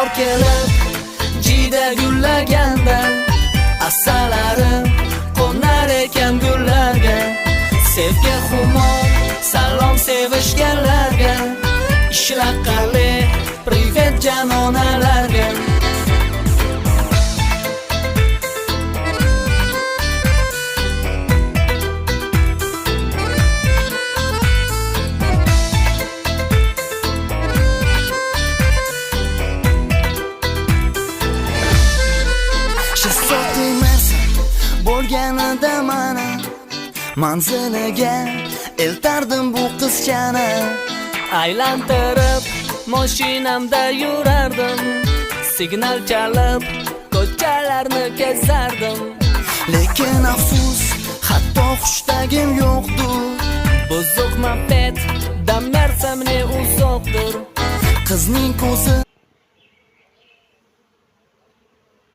bahor kelib jiyda gullaganda asalarim qo'nar ekan gullarga. Sevgi xumor salom sevishganlarga, ishlaqali privet janonalarga. Bo'lganida mana manziliga eltardim bu qizchani. Aylantirib mashinamda yurardim, signal chalib ko'chalarni kezardim. Lekin afsus, hatto xushtagim yo'qdir. Buzuq moped dam bersamni uzoqdir. Qizning ko'zi